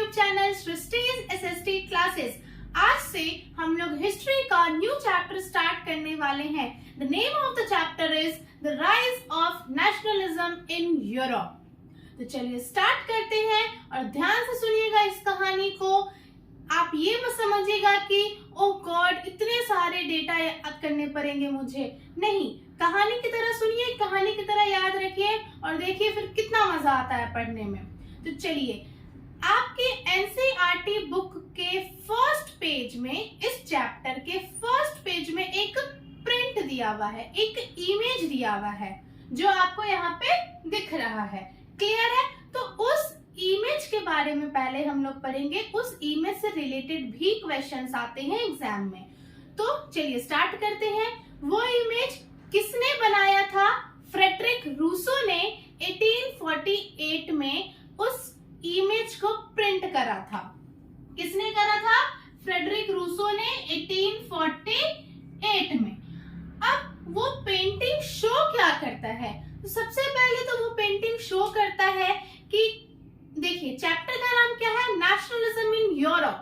YouTube channel Srishti's SST classes. आज से हम लोग हिस्ट्री का न्यू चैप्टर स्टार्ट करने वाले हैं। The name of the chapter is the rise of nationalism in Europe. तो चलिए स्टार्ट करते हैं और ध्यान से सुनिएगा इस कहानी को। आप ये मत समझिएगा कि ओ गॉड इतने सारे डेटा याद करने पड़ेंगे मुझे, नहीं, कहानी की तरह सुनिए, कहानी की तरह याद रखिए और देखिए फिर कितना मजा आता है पढ़ने में। तो चलिए, आपके एनसीईआरटी बुक के फर्स्ट पेज में, इस चैप्टर के फर्स्ट पेज में एक प्रिंट दिया हुआ है, एक इमेज दिया हुआ है जो आपको यहाँ पे दिख रहा है। क्लियर है? तो उस इमेज के बारे में पहले हम लोग पढ़ेंगे। उस इमेज से रिलेटेड भी क्वेश्चंस आते हैं एग्जाम में। तो चलिए स्टार्ट करते हैं। वो इमेज किसने बनाया था? फ्रेडरिक रूसो ने 1848 में उस इमेज को प्रिंट करा था। किसने करा था? फ्रेडरिक रूसो ने 1848 में। अब वो पेंटिंग शो क्या करता है? तो सबसे पहले तो वो पेंटिंग शो करता है कि देखिए, चैप्टर का नाम क्या है? Nationalism in Europe.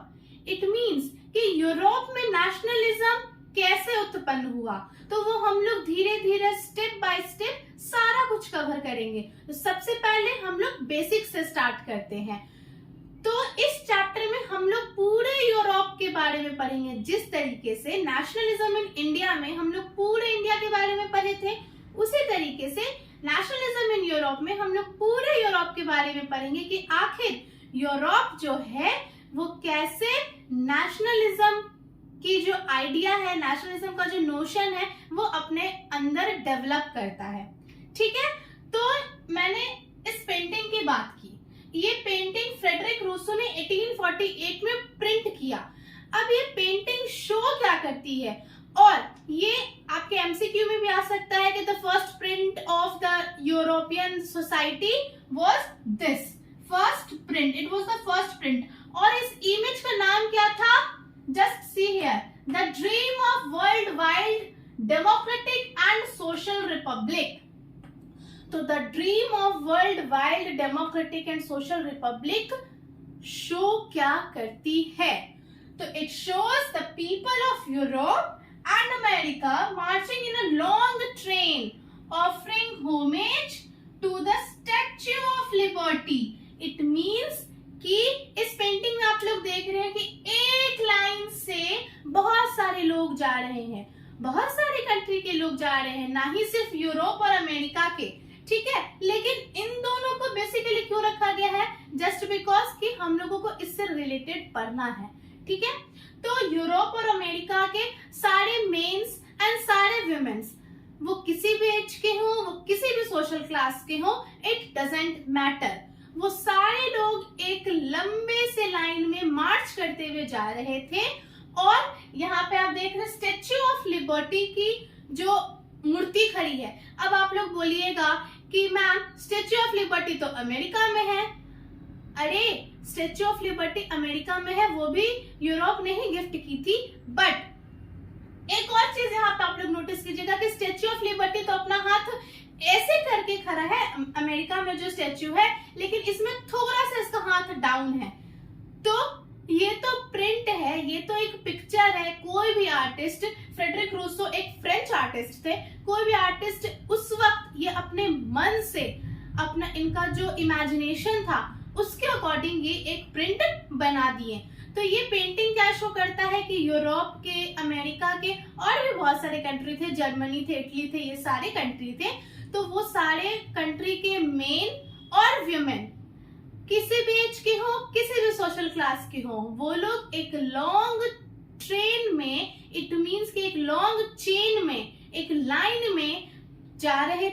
It means कि यूरोप में नेशनलिज्म कैसे उत्पन्न हुआ। तो वो हम लोग धीरे धीरे स्टेप बाय स्टेप सारा कुछ कवर करेंगे। तो सबसे पहले हम लोग बेसिक से स्टार्ट करते हैं। तो इस चैप्टर में हम लोग पूरे यूरोप के बारे में पढ़ेंगे। जिस तरीके से नेशनलिज्म इन इंडिया में हम लोग पूरे इंडिया के बारे में पढ़े थे, उसी तरीके से नेशनलिज्म इन यूरोप में हम लोग पूरे यूरोप के बारे में पढ़ेंगे कि आखिर यूरोप जो है वो कैसे नेशनलिज्म की जो आइडिया है, नेशनलिज्म का जो नोशन है, वो अपने अंदर डेवलप करता है। ठीक है? तो मैंने इस पेंटिंग की बात की। ये पेंटिंग फ्रेडरिक रूसो ने 1848 में प्रिंट किया। अब ये पेंटिंग शो क्या करती है? और ये आपके एमसीक्यू में भी आ सकता है कि the first print of the European society was this first print. It was the first print. और इस इमेज का नाम क्या था? Just see here, the dream of worldwide democratic and social republic. तो the dream of worldwide democratic and social republic show क्या करती है? तो it shows the people of Europe and America marching in a long train, offering homage to the Statue of Liberty. It means कि इस painting में आप लोग देख रहे हैं कि एक लाइन से बहुत सारे लोग जा रहे हैं, बहुत सारे कंट्री के लोग जा रहे हैं, ना ही सिर्फ यूरोप और अमेरिका के। ठीक है? लेकिन इन दोनों को बेसिकली क्यों रखा गया है? जस्ट बिकॉज कि हम लोगों को इससे रिलेटेड पढ़ना है। ठीक है? तो यूरोप और अमेरिका के सारे मेंस एंड सारे वुमेन्स, वो किसी भी एज के हो, वो किसी भी सोशल क्लास के हो, इट डजेंट मैटर, वो सारे लोग एक लंबे से लाइन में मार्च करते हुए जा रहे थे। और यहाँ पे आप देख रहे स्टेच्यू ऑफ लिबर्टी की जो मूर्ति खड़ी है। अब आप लोग बोलिएगा कि मैम स्टेच्यू ऑफ लिबर्टी तो अमेरिका में है। अरे, स्टेच्यू ऑफ लिबर्टी अमेरिका में है, वो भी यूरोप ने ही गिफ्ट की थी। बट एक और चीज यहाँ पे आप लोग नोटिस कीजिएगा कि स्टेच्यू ऑफ लिबर्टी तो अपना हाथ ऐसे करके खड़ा है अमेरिका में जो स्टैच्यू है, लेकिन इसमें थोड़ा सा इसका हाथ डाउन है। तो ये तो प्रिंट है, ये तो एक पिक्चर है। कोई भी आर्टिस्ट, फ्रेडरिक रूसो एक फ्रेंच आर्टिस्ट थे, कोई भी आर्टिस्ट उस वक्त ये अपने मन से, अपना इनका जो इमेजिनेशन था उसके अकॉर्डिंग ये एक प्रिंट बना दिए। तो ये पेंटिंग क्या शो करता है कि यूरोप के, अमेरिका के और भी बहुत सारे कंट्री थे, जर्मनी थे, इटली थे, ये सारे कंट्री थे। तो वो सारे कंट्री के मेन और वुमेन, किसी भी एज के हो, किसी भी सोशल क्लास के हो, वो लोग एक लॉन्ग ट्रेन में, इट मींस कि एक लॉन्ग चेन में, एक लाइन में जा रहे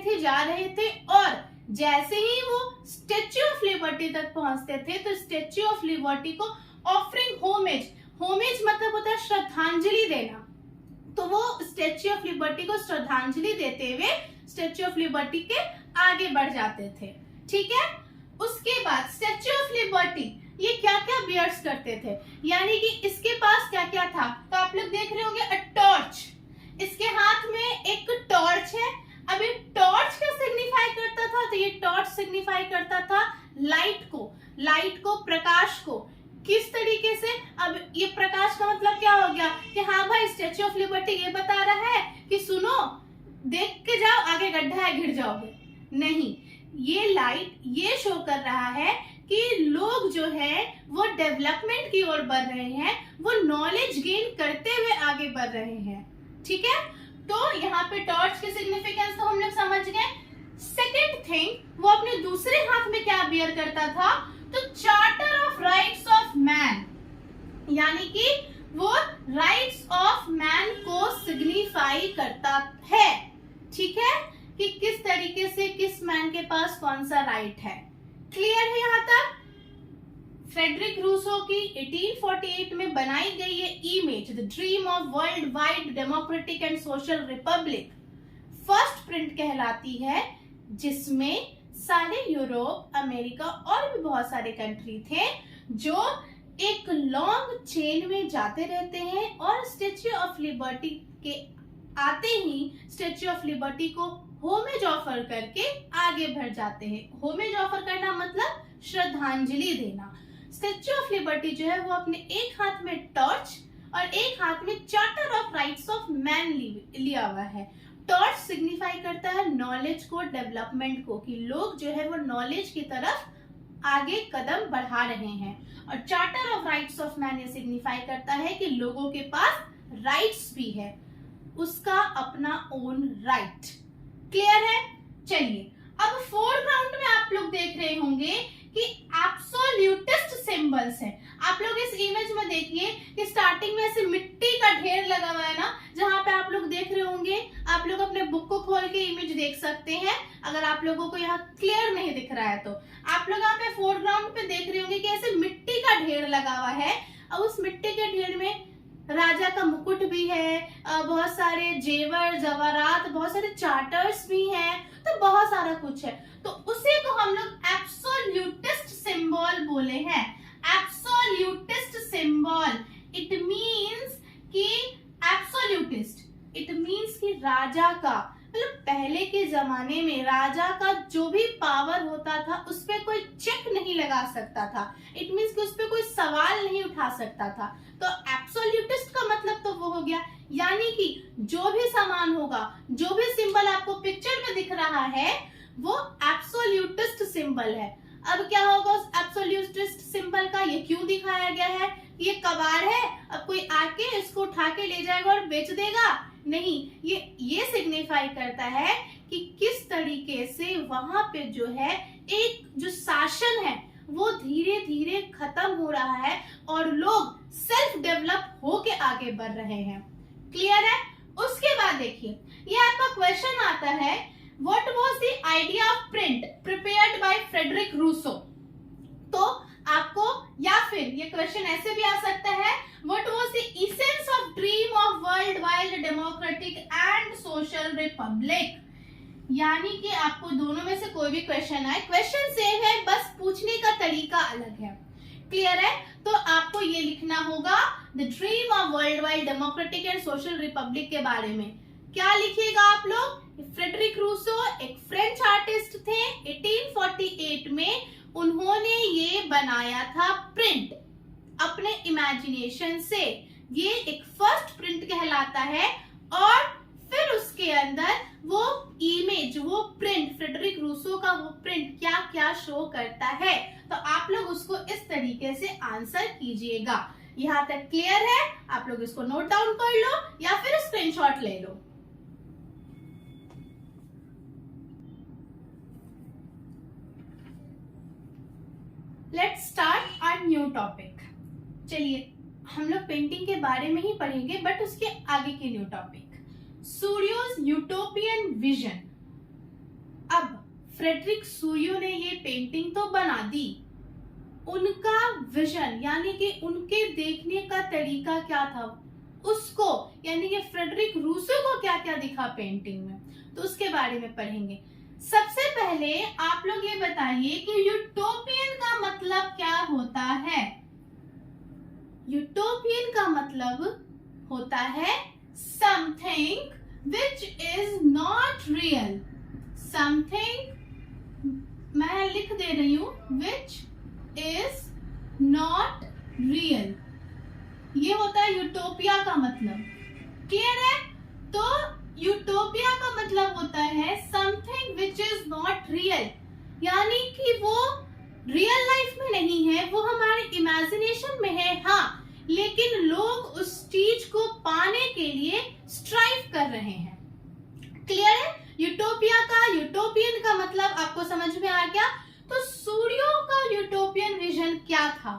थे। और जैसे ही वो स्टेच्यू ऑफ लिबर्टी तक पहुंचते थे तो स्टेच्यू ऑफ लिबर्टी को ऑफरिंग होमेज, होमेज मतलब होता है श्रद्धांजलि देना। तो वो स्टेच्यू ऑफ लिबर्टी को श्रद्धांजलि देते हुए स्टेच्यू ऑफ लिबर्टी के आगे बढ़ जाते थे। ठीक है? उसके बाद स्टेच्यू ऑफ लिबर्टी ये क्या क्या बियर्स करते थे, यानी कि इसके पास क्या क्या था? तो आप लोग देख रहे होंगे, अ टॉर्च। इसके हाथ में एक टॉर्च है। अब ये टॉर्च क्या सिग्निफाई करता था? तो ये टॉर्च सिग्निफाई करता था लाइट को, प्रकाश को। किस तरीके से? अब ये प्रकाश का मतलब क्या हो गया कि हाँ भाई स्टैच्यू ऑफ लिबर्टी ये बता रहा है कि सुनो, देख के जाओ, आगे गड्ढा है, गिर जाओगे। नहीं, ये लाइट ये शो कर रहा है कि लोग जो है वो डेवलपमेंट की ओर बढ़ रहे हैं, वो नॉलेज गेन करते हुए आगे बढ़ रहे हैं। ठीक है, तो यहाँ पे टॉर्च की सिग्निफिकेंस तो हम लोग समझ गए। सेकेंड थिंग, वो अपने दूसरे हाथ में क्या बियर करता था? तो charter of rights of man, यानी कि वो राइट्स ऑफ मैन को सिग्निफाई करता है। ठीक है, कि किस तरीके से किस मैन के पास कौन सा राइट है। क्लियर है यहाँ तक? फ्रेडरिक रूसो की 1848 में बनाई गई ये image, the dream of world wide democratic and social Republic, first print कहलाती है, जिसमें सारे यूरोप, अमेरिका और भी बहुत सारे कंट्री थे जो एक लॉन्ग चेन में जाते रहते हैं और स्टैच्यू ऑफ लिबर्टी के आते ही स्टैच्यू ऑफ लिबर्टी को होमेज ऑफर करके आगे बढ़ जाते हैं। होमेज ऑफर करना मतलब श्रद्धांजलि देना। स्टैच्यू ऑफ लिबर्टी जो है वो अपने एक हाथ में टॉर्च और एक हाथ में charter of rights of man लिया हुआ है। टॉर्च सिग्निफाई करता है नॉलेज को, डेवलपमेंट को, कि लोग जो है वो नॉलेज की तरफ आगे कदम बढ़ा रहे हैं, और charter of rights of man ये सिग्निफाई करता है कि लोगों के पास राइट्स भी है, उसका अपना ओन राइट। क्लियर है? चलिए, अब फोरग्राउंड में आप लोग देख रहे होंगे कि एब्सोल्यूटिस्ट सिंबल्स हैं। आप लोग इस इमेज में देखिए कि स्टार्टिंग में ऐसे मिट्टी का ढेर लगा हुआ है ना, जहां पे आप लोग देख रहे होंगे। आप लोग अपने बुक को खोल के इमेज देख सकते हैं, अगर आप लोगों को यहाँ क्लियर नहीं दिख रहा है तो। आप लोग यहाँ पे फोरग्राउंड पे देख रहे होंगे कि ऐसे मिट्टी का ढेर लगा हुआ है, और उस मिट्टी के ढेर में राजा का मुकुट भी है, बहुत सारे जेवर जवारात, बहुत सारे चार्टर्स भी हैं, तो बहुत सारा कुछ है। तो उसी को हम लोग एब्सोल्यूटिस्ट सिंबल बोले हैं। एब्सोल्यूटिस्ट सिंबल, इट मींस कि एब्सोल्यूटिस्ट, इट मींस कि राजा का, मतलब पहले के जमाने में राजा का जो भी पावर होता था उस पे कोई चेक नहीं लगा सकता था। इट मींस कि उस पे कोई सवाल नहीं उठा सकता था। तो एब्सोल्यूटिस्ट का मतलब तो वो हो गया, यानी कि जो भी सामान होगा, जो भी सिंबल आपको पिक्चर में दिख रहा है, वो एब्सोल्यूटिस्ट सिंबल है। अब क्या होगा उस एब्सोल्यूटिस्ट सिंबल का? ये क्यों दिखाया गया है? ये कबाड़ है, अब कोई आके इसको उठा के ले जाएगा और बेच देगा? नहीं, ये सिग्निफाई करता है कि किस तरीके से वहां पे जो है एक जो शासन है वो धीरे धीरे खत्म हो रहा है और लोग सेल्फ डेवलप होके आगे बढ़ रहे हैं। क्लियर है? उसके बाद देखिए, ये आपका क्वेश्चन आता है, what was the idea of print prepared by Frederic Rousseau. तो आपको, या फिर ये क्वेश्चन ऐसे भी आ सकता है, what was the essence of dream of world wide democratic and social Republic. यानी कि आपको दोनों में से कोई भी क्वेश्चन आए, क्वेश्चन सेम है, बस पूछने का तरीका अलग है। क्लियर है? तो आपको ये लिखना होगा the dream of world wide democratic and social Republic के बारे में। क्या लिखिएगा आप लोग? फ्रेडरिक रूसो एक फ्रेंच आर्टिस्ट थे, 1848 में उन्होंने ये बनाया था प्रिंट अपने इमेजिनेशन से। ये एक फर्स्ट प्रिंट कहलाता है, और फिर उसके अंदर वो इमेज, वो प्रिंट, फ्रेडरिक रूसो का वो प्रिंट क्या क्या शो करता है। तो आप लोग उसको इस तरीके से आंसर कीजिएगा। यहाँ तक क्लियर है? आप लोग इसको नोट डाउन कर लो या फिर स्क्रीनशॉट ले लो। Let's start our new topic. चलिए, हम लोग पेंटिंग के बारे में ही पढ़ेंगे, बट उसके आगे के न्यू टॉपिक, सूरियोज यूटोपियन विजन। अब फ्रेडरिक सूरियो ने ये पेंटिंग तो बना दी, उनका विजन यानी कि उनके देखने का तरीका क्या था उसको, यानी कि फ्रेडरिक रूसो को क्या क्या दिखा पेंटिंग में, तो उसके बारे में पढ़ेंगे। सबसे पहले आप लोग ये बताइए कि यूटोपियन का मतलब क्या होता है। यूटोपियन का मतलब होता है something which is not real. Something, मैं लिख दे रही हूं, विच इज नॉट रियल, ये होता है यूटोपिया का मतलब। क्लियर है? तो यूटोपिया का मतलब होता है something which is not real, यानी कि वो रियल लाइफ में नहीं है, वो हमारे इमेजिनेशन में है, हाँ, लेकिन लोग उस चीज को पाने के लिए स्ट्राइव कर रहे हैं। क्लियर है? यूटोपिया का, यूटोपियन का मतलब आपको समझ में आ गया। तो सूरियो का यूटोपियन विजन क्या था?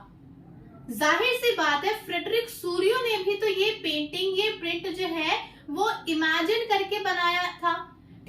जाहिर सी बात है, फ्रेडरिक सूरियो ने भी तो ये पेंटिंग, ये प्रिंट जो है वो इमेजिन करके बनाया था।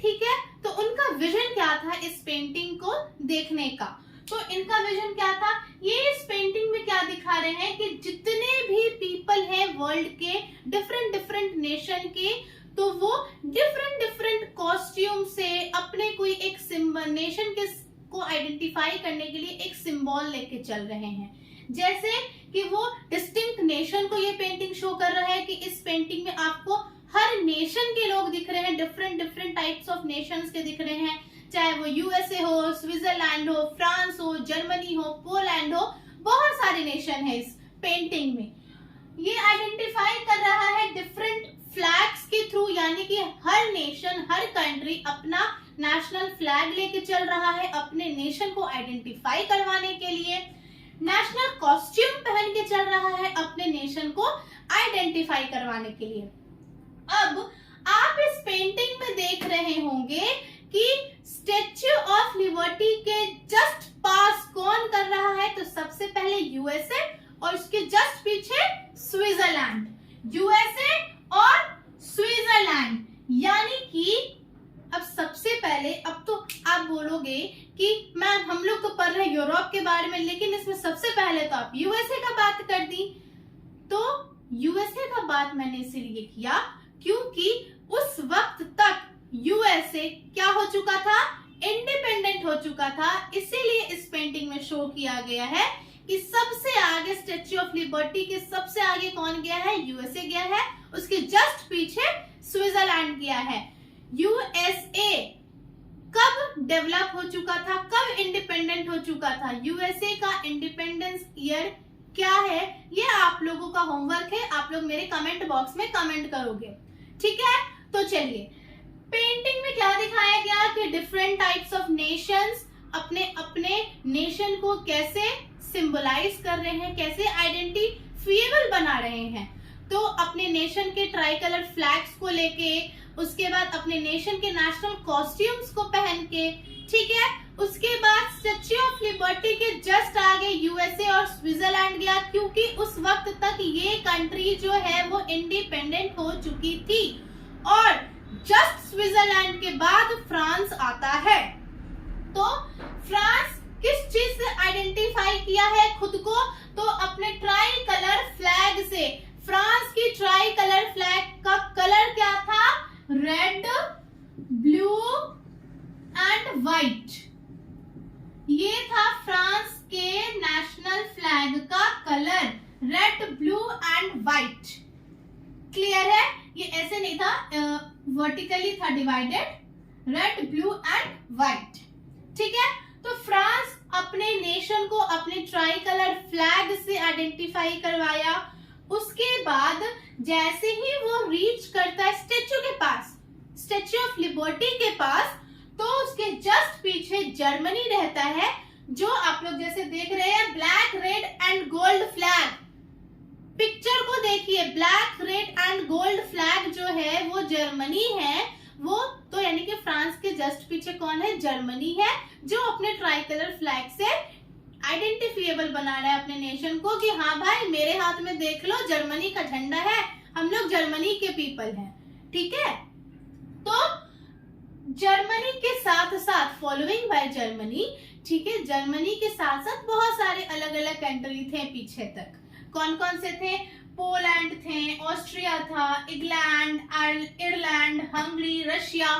ठीक है, तो उनका विजन क्या था इस पेंटिंग को देखने का? तो इनका विजन क्या था? ये इस पेंटिंग में क्या दिखा रहे हैं कि जितने भी पीपल हैं वर्ल्ड के, डिफरेंट डिफरेंट नेशन के, तो वो डिफरेंट डिफरेंट कॉस्ट्यूम से अपने कोई एक सिंबल, नेशन के को आइडेंटिफाई करने के लिए एक सिंबल लेके चल रहे हैं। जैसे कि वो डिस्टिंक्ट नेशन को ये पेंटिंग शो कर रहा है कि इस पेंटिंग में आपको हर नेशन के लोग दिख रहे हैं, different different types of Nations के दिख रहे हैं, चाहे वो यूएसए हो, स्विट्जरलैंड हो, फ्रांस हो, जर्मनी हो, पोलैंड हो, बहुत सारे नेशन है इस पेंटिंग में। ये आइडेंटिफाई कर रहा है डिफरेंट फ्लैग्स के थ्रू, यानी कि हर नेशन, हर कंट्री अपना नेशनल फ्लैग लेके चल रहा है अपने नेशन को आइडेंटिफाई करवाने के लिए, नेशनल कॉस्ट्यूम पहन के चल रहा है अपने नेशन को आइडेंटिफाई करवाने के लिए। अब आप इस पेंटिंग में देख रहे होंगे कि स्टेच्यू ऑफ लिबर्टी के जस्ट पास कौन कर रहा है? तो सबसे पहले यूएसए और उसके जस्ट पीछे स्विट्जरलैंड। यूएसए और स्विट्जरलैंड, यानी कि अब सबसे पहले, अब तो आप बोलोगे कि मैम हम लोग तो पढ़ रहे हैं यूरोप के बारे में, लेकिन इसमें सबसे पहले तो आप यूएसए का बात कर दी। तो यूएसए का बात मैंने इसीलिए किया क्योंकि उस वक्त तक यूएसए क्या हो चुका था? इंडिपेंडेंट हो चुका था। इसीलिए इस पेंटिंग में शो किया गया है कि सबसे आगे स्टेच्यू ऑफ लिबर्टी के सबसे आगे कौन गया है? यूएसए गया है, उसके जस्ट पीछे स्विट्जरलैंड गया है। यूएसए कब डेवलप हो चुका था, कब इंडिपेंडेंट हो चुका था? यूएसए का इंडिपेंडेंस ईयर क्या है? ये आप लोगों का होमवर्क है, आप लोग मेरे कमेंट बॉक्स में कमेंट करोगे। ठीक है, तो चलिए, पेंटिंग में क्या दिखाया गया कि डिफरेंट टाइप्स ऑफ नेशंस अपने अपने नेशन को कैसे सिंबलाइज कर रहे हैं, कैसे आइडेंटिफिएबल बना रहे हैं। तो अपने नेशन के ट्राई कलर फ्लैग्स को लेके, उसके बाद अपने नेशन के नेशनल कॉस्ट्यूम्स को पहन के, ठीक है, उसके बाद स्टेच्यू ऑफ लिबर्टी के जस्ट आगे यूएसए और स्विट्जरलैंड गया क्योंकि उस वक्त तक ये कंट्री जो है वो इंडिपेंडेंट हो चुकी थी। और जस्ट स्विट्जरलैंड के बाद फ्रांस आता है। तो फ्रांस किस चीज से आइडेंटिफाई किया है खुद को? तो अपने ट्राई कलर फ्लैग से। फ्रांस की ट्राई कलर फ्लैग का कलर क्या था? Red, blue and white. ये था फ्रांस के नेशनल फ्लैग का colour, red, blue and white. Clear है? ये ऐसे नहीं था, वर्टिकली था divided, red, blue and white. ठीक है, तो फ्रांस अपने नेशन को अपने ट्राई कलर फ्लैग से आइडेंटिफाई करवाया। उसके बाद जैसे ही वो रीच करता है स्टेच्यू के पास, स्टेच्यू ऑफ लिबर्टी के पास, तो उसके जस्ट पीछे जर्मनी रहता है, जो आप लोग जैसे देख रहे हैं black, red and gold flag. Picture को देखिए, black, red and gold flag जो है वो जर्मनी है। वो तो यानी कि फ्रांस के जस्ट पीछे कौन है? जर्मनी है, जो अपने ट्राई कलर फ्लैग से आइडेंटिफिएबल बना रहा है अपने नेशन को कि हाँ भाई मेरे हाथ में देख लो जर्मनी का झंडा है, हम लोग जर्मनी के पीपल हैं। ठीक है, तो जर्मनी के साथ साथ फॉलोइंग बाय जर्मनी, ठीक है, जर्मनी के साथ साथ बहुत सारे अलग अलग कंट्री थे पीछे तक। कौन कौन से थे? पोलैंड थे, ऑस्ट्रिया था, इंग्लैंड, आयरलैंड, हंगरी, रशिया।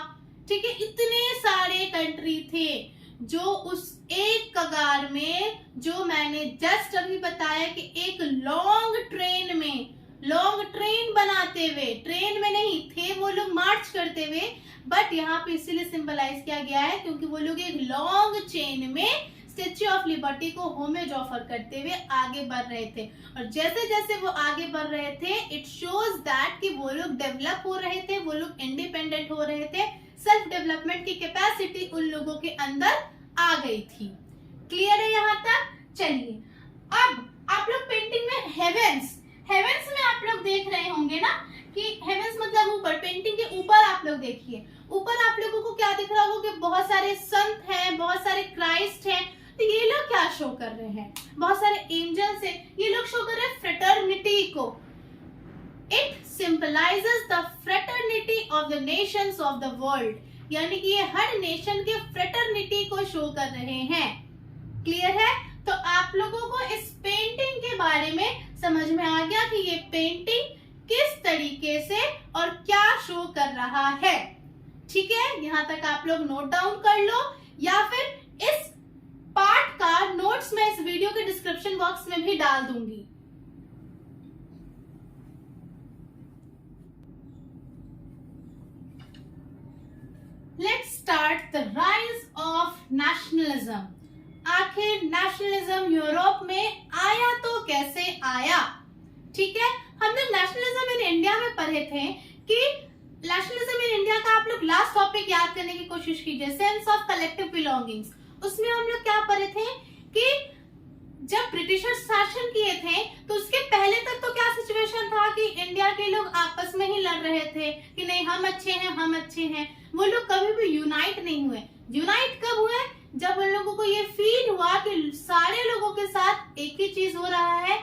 ठीक है, इतने सारे कंट्री थे जो उस एक कगार में, जो मैंने जस्ट अभी बताया कि एक लॉन्ग ट्रेन में, लॉन्ग ट्रेन बनाते हुए, ट्रेन में नहीं थे वो लोग मार्च करते हुए, बट यहाँ पे इसीलिए सिंबलाइज किया गया है क्योंकि वो लोग एक लॉन्ग चेन में स्टेच्यू ऑफ लिबर्टी को होमेज ऑफर करते हुए आगे बढ़ रहे थे। और जैसे जैसे वो आगे बढ़ रहे थे, इट शोज दैट कि वो लोग डेवलप हो रहे थे, वो लोग इंडिपेंडेंट हो रहे थे, सेल्फ डेवलपमेंट की कैपेसिटी उन लोगों के अंदर आ गई थी। क्लियर है यहाँ तक? चलिए अब आप लोग पेंटिंग में हेवेंस में आप लोग देख रहे होंगे ना कि हेवेंस मतलब ऊपर, पेंटिंग के ऊपर आप लोग देखिए, ऊपर आप लोगों को क्या दिख रहा होगा कि बहुत सारे संत हैं, बहुत सारे क्राइस्ट हैं। तो ये लोग क्या शो कर रहे हैं? बहुत सारे एंजल्स हैं, ये लोग शो कर रहे हैं फ्रेटर्निटी को। It symbolizes the fraternity of the Nations of the world, यानी कि ये हर नेशन के फ्रेटर्निटी को शो कर रहे हैं। क्लियर है? तो आप लोगों को इस पेंटिंग के बारे में समझ में आ गया कि ये पेंटिंग किस तरीके से और क्या शो कर रहा है। ठीक है, यहां तक आप लोग नोट डाउन कर लो, या फिर इस पार्ट का नोट्स मैं इस वीडियो के डिस्क्रिप्शन बॉक्स में भी डाल दूंगी। Let's start the rise of nationalism. आखिर नेशनलिज्म यूरोप में आया तो कैसे आया? ठीक है, हम लोग नेशनलिज्म इन इंडिया में पढ़े थे कि नेशनलिज्म इन इंडिया का आप लोग लास्ट टॉपिक याद करने की कोशिश कीजिए, सेंस ऑफ कलेक्टिव बिलोंगिंग्स। उसमें हम लोग क्या पढ़े थे कि जब ब्रिटिशर्स शासन किए थे तो उसके पहले तक तो क्या सिचुएशन था कि इंडिया के लोग आपस में ही लड़ रहे थे कि नहीं हम अच्छे हैं, हम अच्छे हैं। वो लोग कभी भी यूनाइट नहीं हुए। यूनाइट कब हुए? जब उन लोगों को ये फील हुआ कि सारे लोगों के साथ एक ही चीज हो रहा है,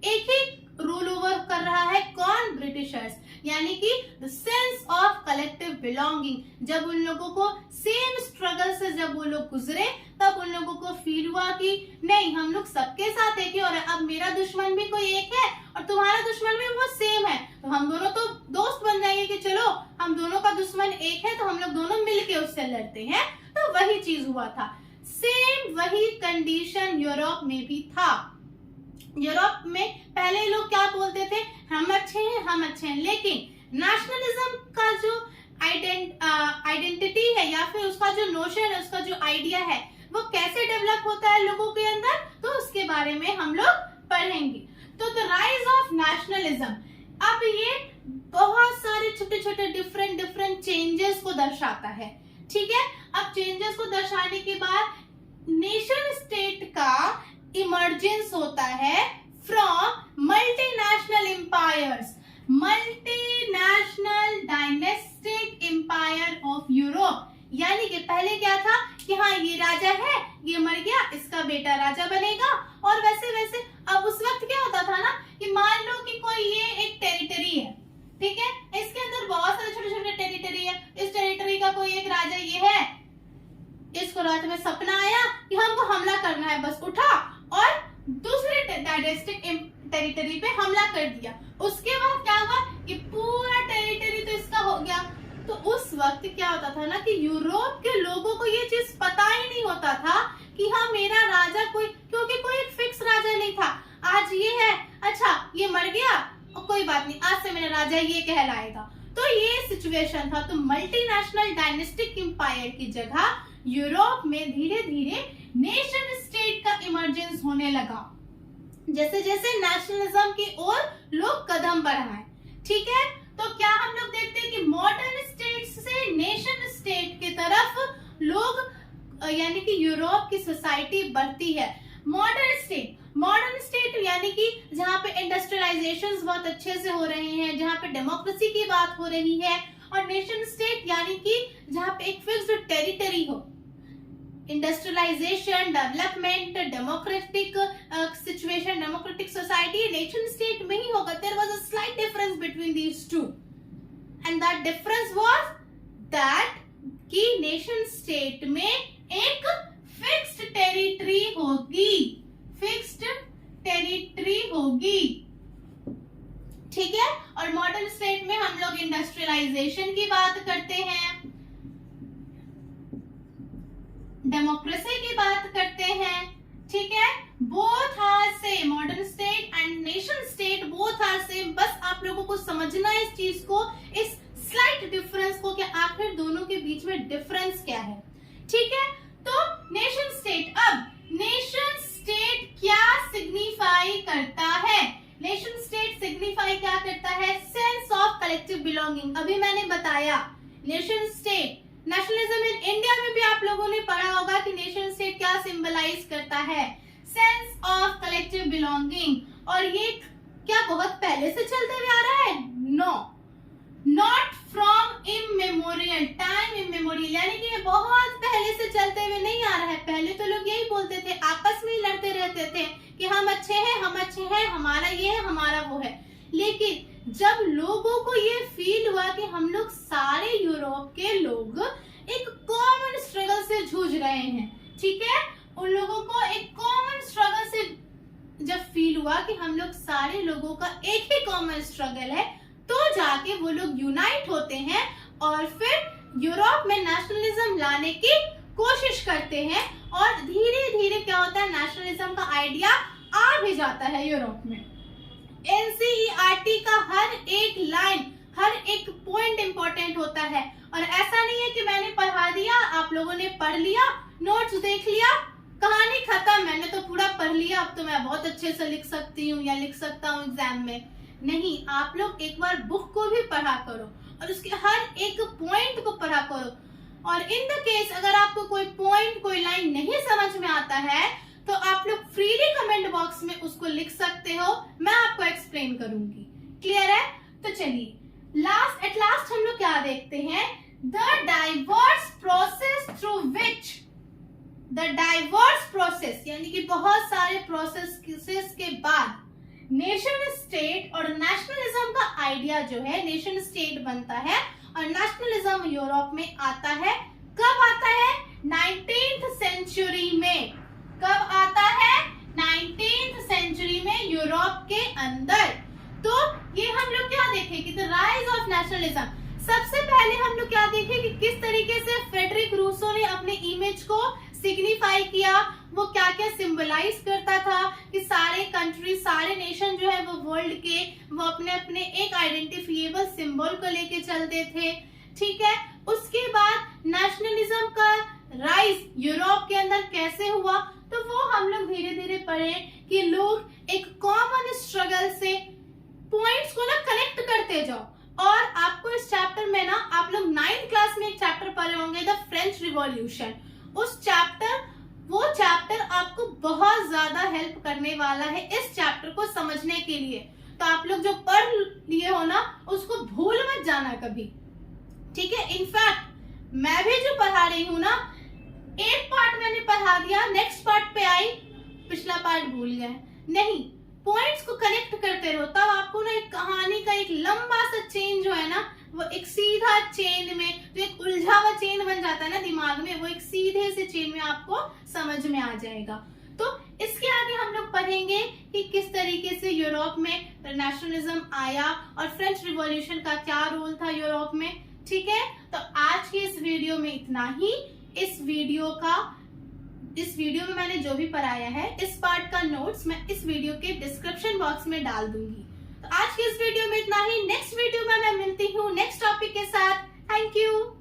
एक ही रूल ओवर कर रहा है। कौन? ब्रिटिशर्स। यानी कि the sense of collective belonging. जब उन लोगों को सेम स्ट्रगल से जब वो लोग गुजरे, तब उन लोगों को फील हुआ कि नहीं हम लोग सबके साथ एक ही हो रहा है। अब मेरा दुश्मन भी कोई एक है और तुम्हारा दुश्मन भी वो सेम है, तो हम दोनों तो दोस्त बन जाएंगे कि चलो हम दोनों का दुश्मन एक है तो हम लोग दोनों मिलके उससे लड़ते हैं। तो वही चीज हुआ था। सेम वही कंडीशन यूरोप में भी था। यूरोप में पहले लोग क्या बोलते थे? हम अच्छे हैं, हम अच्छे हैं। लेकिन नेशनलिज्म का जो आइडेंटिटी है या फिर उसका जो नोशन है, उसका जो आइडिया है, वो कैसे डेवलप होता है लोगों के अंदर, तो उसके बारे में हम लोग पढ़ेंगे। तो द राइज ऑफ नेशनलिज्म, अब ये बहुत सारे छोटे छोटे डिफरेंट चेंजेस को दर्शाता है। ठीक है, अब चेंजेस को दर्शाने के बाद नेशन स्टेट का इमर्जेंस होता है from multinational empires, multinational dynastic empire of Europe. यानी कि पहले क्या था कि हाँ ये राजा है, ये मर गया, इसका बेटा राजा बनेगा। और वैसे वैसे अब उस वक्त क्या होता था ना कि मान लो कि कोई ये एक टेरिटरी है, ठीक है, इसके अंदर बहुत सारे छोटे छोटे टेरिटरी है। इस टेरिटरी का कोई एक राजा ये है, इसको रात में सपना आया कि हमको हमला करना है, बस उठा और दूसरे डायनेस्टिक टेरिटरी पे हमला कर दिया। उसके बाद क्या हुआ कि पूरा टेरिटरी तो इसका हो गया। तो उस वक्त क्या होता था ना कि यूरोप के लोगों को ये चीज पता ही नहीं होता था कि हाँ मेरा राजा कोई, क्योंकि कोई एक फिक्स राजा नहीं था। आज ये है, अच्छा ये मर गया, कोई बात नहीं, आज से मेरा राजा ये कहलाएगा। तो ये सिचुएशन था। तो मल्टीनेशनल डायनेस्टिक एम्पायर की जगह यूरोप में धीरे धीरे नेशन स्टेट का इमर्जेंस होने लगा, जैसे जैसे नेशनलिज्म की ओर लोग कदम बढ़ाए। ठीक है, तो क्या हम लोग देखते हैं कि मॉडर्न स्टेट से नेशन स्टेट की तरफ लोग यानी कि यूरोप की सोसाइटी बढ़ती है। मॉडर्न स्टेट यानी कि जहाँ पे इंडस्ट्रियलाइजेशन बहुत अच्छे से हो रहे हैं, जहाँ पे डेमोक्रेसी की बात हो रही है। और नेशन स्टेट यानी कि जहाँ पे एक फिक्स्ड टेरिटरी हो, industrialisation, development, democratic situation, democratic society nation state में ही होगा। There was a slight difference between these two, and that difference was that कि नेशन स्टेट में एक फिक्स्ड टेरिटरी होगी, ठीक है। और मॉडर्न स्टेट में हम लोग इंडस्ट्रियलाइजेशन की बात करते हैं, डेमोक्रेसी की बात करते हैं, ठीक है। Both are same, modern state and nation state both are same. बस आप लोगों को समझना है इस चीज को, इस स्लाइट डिफरेंस को, कि आखिर दोनों के बीच में डिफरेंस क्या है, ठीक है। तो नेशन स्टेट, अब बिलोंगिंग। अभी मैंने बताया nation state, nationalism in India में भी आप लोगों ने पढ़ा होगा कि नेशन स्टेट क्या सिंबलाइज करता है, सेंस ऑफ कलेक्टिव बिलोंगिंग। और ये क्या बहुत पहले से चलते हुए आ रहा है? No, not from immemorial, time immemorial, यानी कि ये बहुत पहले से चलते हुए नहीं आ रहा है। पहले तो लोग यही बोलते थे, आपस में ही लड़ते रहते थे कि हम अच्छे हैं, हम अच्छे हैं, हमारा ये है, हमारा वो है। लेकिन जब लोगों को ये फील हुआ कि हम लोग सारे यूरोप के लोग एक कॉमन स्ट्रगल से जूझ रहे हैं, ठीक है, उन लोगों को एक कॉमन स्ट्रगल से जब फील हुआ कि हम लोग सारे लोगों का एक ही कॉमन स्ट्रगल है, तो जाके वो लोग यूनाइट होते हैं और फिर यूरोप में नेशनलिज्म लाने की कोशिश करते हैं। और धीरे धीरे क्या होता है, नेशनलिज्म का आइडिया आ भी जाता है यूरोप में। एनसीईआरटी का हर एक लाइन, हर एक पॉइंट इंपॉर्टेंट होता है। और ऐसा नहीं है कि मैंने पढ़ा दिया, आप लोगों ने पढ़ लिया, नोट्स देख लिया, कहानी खत्म, मैंने तो पूरा पढ़ लिया, अब तो मैं बहुत अच्छे से लिख सकती हूँ या लिख सकता हूँ एग्जाम में। नहीं, आप लोग एक बार बुक को भी पढ़ा करो और उसके हर एक पॉइंट को पढ़ा करो। और इन द केस अगर आपको कोई पॉइंट, कोई लाइन नहीं समझ में आता है तो आप लोग फ्रीली कमेंट बॉक्स में उसको लिख सकते हो, मैं आपको एक्सप्लेन करूंगी। क्लियर है? तो चलिए एट लास्ट हम लोग क्या देखते हैं, the diverse process through which, the diverse process यानी कि बहुत सारे प्रोसेस के बाद नेशन स्टेट और नेशनलिज्म का आइडिया जो है, नेशन स्टेट बनता है और नेशनलिज्म यूरोप में आता है। कब आता है? 19th सेंचुरी में। कब आता है? 19th सेंचुरी में यूरोप के अंदर। तो ये हम लोग क्या देखें कि द राइज ऑफ नेशनलिज्म। सबसे पहले हम लोग क्या देखें कि किस तरीके से फ्रेडरिक रूसो ने अपने इमेज को सिग्निफाई किया, वो क्या क्या सिंबलाइज करता था कि सारे कंट्री, सारे नेशन जो है वो वर्ल्ड के, वो अपने अपने एक आइडेंटिफिएबल सिंबल को लेके चलते थे, ठीक है। उसके बाद नेशनलिज्म का राइज यूरोप के अंदर कैसे हुआ, तो वो हम लोग धीरे धीरे पढ़े कि लोग एक कॉमन स्ट्रगल से पॉइंट्स को ना कनेक्ट करते जाओ। और आपको इस चैप्टर में ना, आप लोग 9th क्लास में एक चैप्टर पढ़े होंगे, द फ्रेंच रिवॉल्यूशन। वो चैप्टर आपको बहुत ज्यादा हेल्प करने वाला है इस चैप्टर को समझने के लिए। तो आप लोग जो पढ़ लिए हो ना, उसको भूल मत जाना कभी, ठीक है। इनफैक्ट मैं भी जो पढ़ा रही हूँ ना, एक पार्ट मैंने पढ़ा दिया, नेक्स्ट पार्ट पे आई, पिछला पार्ट भूल गए। नहीं, पॉइंट्स को कनेक्ट करते रहो, तब आपको ना एक कहानी का एक लंबा सा चेन जो है ना, वो एक सीधा चेन में, जो एक उलझा हुआ चेन बन जाता है ना दिमाग में, वो एक सीधे से चेन में आपको समझ में आ जाएगा। तो इसके आगे हम लोग पढ़ेंगे कि किस तरीके से यूरोप में नेशनलिज्म आया और फ्रेंच रिवॉल्यूशन का क्या रोल था यूरोप में, ठीक है। तो आज की इस वीडियो में इतना ही। इस वीडियो में मैंने जो भी पढ़ाया है, इस पार्ट का नोट्स मैं इस वीडियो के डिस्क्रिप्शन बॉक्स में डाल दूंगी। तो आज की इस वीडियो में इतना ही। नेक्स्ट वीडियो में मैं मिलती हूँ नेक्स्ट टॉपिक के साथ। Thank you.